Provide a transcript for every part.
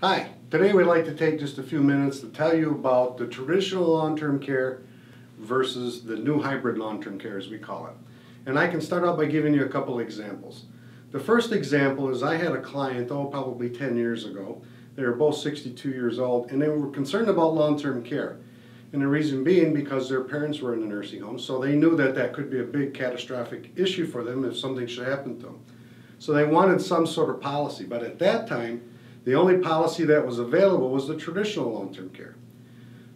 Hi, today we'd like to take just a few minutes to tell you about the traditional long-term care versus the new hybrid long-term care, as we call it. And I can start out by giving you a couple examples. The first example is I had a client, probably 10 years ago. They were both 62 years old, and they were concerned about long-term care. And the reason being because their parents were in the nursing home, so they knew that that could be a big catastrophic issue for them if something should happen to them. So they wanted some sort of policy, but at that time, the only policy that was available was the traditional long-term care.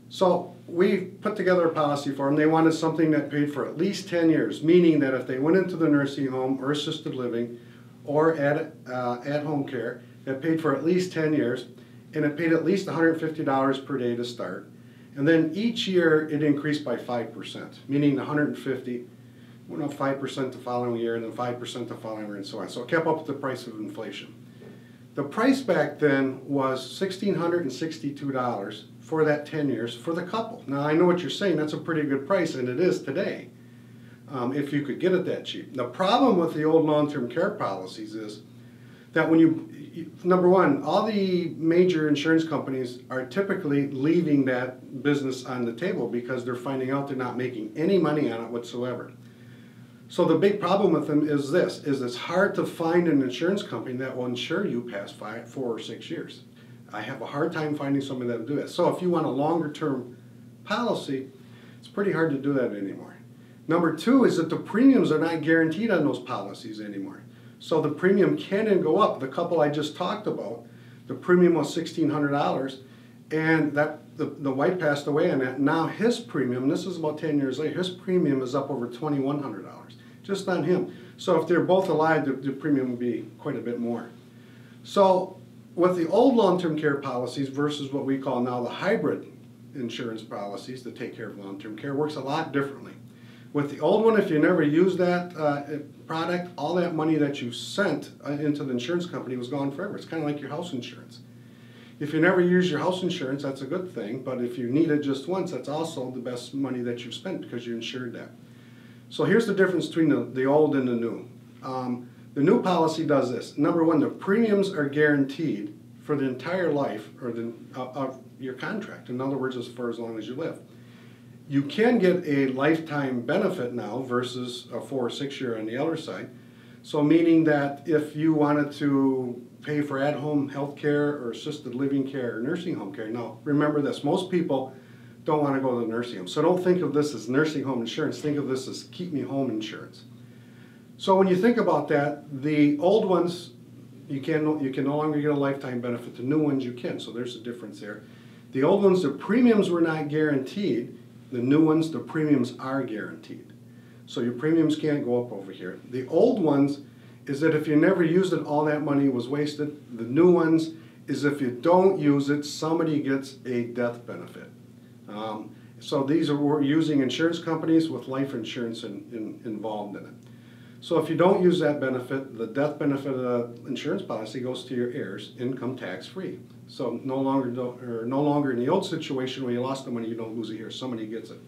So we put together a policy for them. They wanted something that paid for at least 10 years, meaning that if they went into the nursing home or assisted living or at-home care, that paid for at least 10 years, and it paid at least $150 per day to start. And then each year it increased by 5%, meaning 150, 5% the following year, and then 5% the following year, and so on. So it kept up with the price of inflation. The price back then was $1,662 for that 10 years for the couple. Now I know what you're saying, that's a pretty good price, and it is today, if you could get it that cheap. The problem with the old long-term care policies is that when number one, all the major insurance companies are typically leaving that business on the table because they're finding out they're not making any money on it whatsoever. So the big problem with them is this, is it's hard to find an insurance company that will insure you past 4 or 6 years. I have a hard time finding somebody that will do that. So if you want a longer term policy, it's pretty hard to do that anymore. Number two is that the premiums are not guaranteed on those policies anymore. So the premium can go up. The couple I just talked about, the premium was $1,600, and the wife passed away on that. Now his premium, this is about 10 years later, his premium is up over $2,100, just on him. So if they're both alive, the premium would be quite a bit more. So with the old long-term care policies versus what we call now the hybrid insurance policies that take care of long-term care, works a lot differently. With the old one, if you never used that product, all that money that you sent into the insurance company was gone forever. It's kind of like your house insurance. If you never use your house insurance, that's a good thing, but if you need it just once, that's also the best money that you've spent because you insured that. So here's the difference between the old and the new. The new policy does this. Number one, the premiums are guaranteed for the entire life of your contract. In other words, for as long as you live. You can get a lifetime benefit now versus a 4 or 6 year on the other side. So meaning that if you wanted to pay for at-home health care or assisted living care or nursing home care. Now, remember this, most people don't want to go to the nursing home. So don't think of this as nursing home insurance, think of this as keep me home insurance. So when you think about that, the old ones, you can no longer get a lifetime benefit. The new ones you can, so there's a difference there. The old ones, the premiums were not guaranteed. The new ones, the premiums are guaranteed. So your premiums can't go up over here. The old ones is that if you never used it, all that money was wasted. The new ones is if you don't use it, somebody gets a death benefit. So these are, we're using insurance companies with life insurance involved in it. So if you don't use that benefit, the death benefit of the insurance policy goes to your heirs, income tax free. So no longer in the old situation where you lost the money, you don't lose it here, somebody gets it.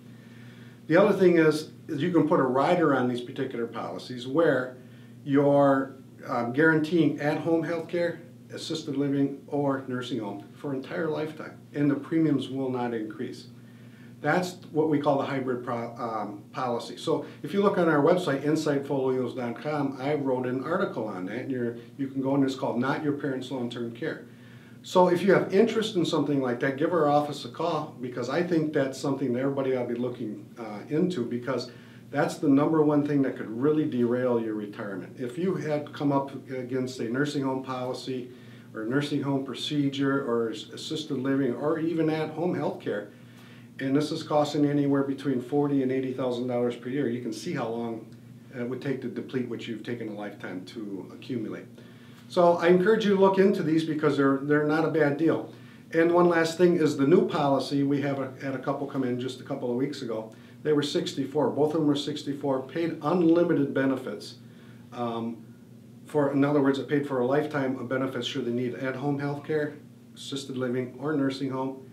The other thing is you can put a rider on these particular policies where you're guaranteeing at-home health care, assisted living, or nursing home for entire lifetime, and the premiums will not increase. That's what we call the hybrid policy. So if you look on our website, insightfolios.com, I wrote an article on that, and you can go in, it's called Not Your Parents' Long-Term Care. So if you have interest in something like that, give our office a call, because I think that's something that everybody ought to be looking into, because that's the number one thing that could really derail your retirement. If you had come up against a nursing home policy or a nursing home procedure or assisted living or even at-home health care, and this is costing anywhere between $40,000 and $80,000 per year, you can see how long it would take to deplete what you've taken a lifetime to accumulate. So I encourage you to look into these because they're not a bad deal. And one last thing is the new policy. We had a couple come in just a couple of weeks ago. They were 64. Both of them were 64, paid unlimited benefits. In other words, it paid for a lifetime of benefits should they need at-home health care, assisted living, or nursing home.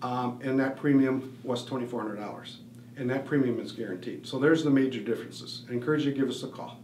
And that premium was $2,400. And that premium is guaranteed. So there's the major differences. I encourage you to give us a call.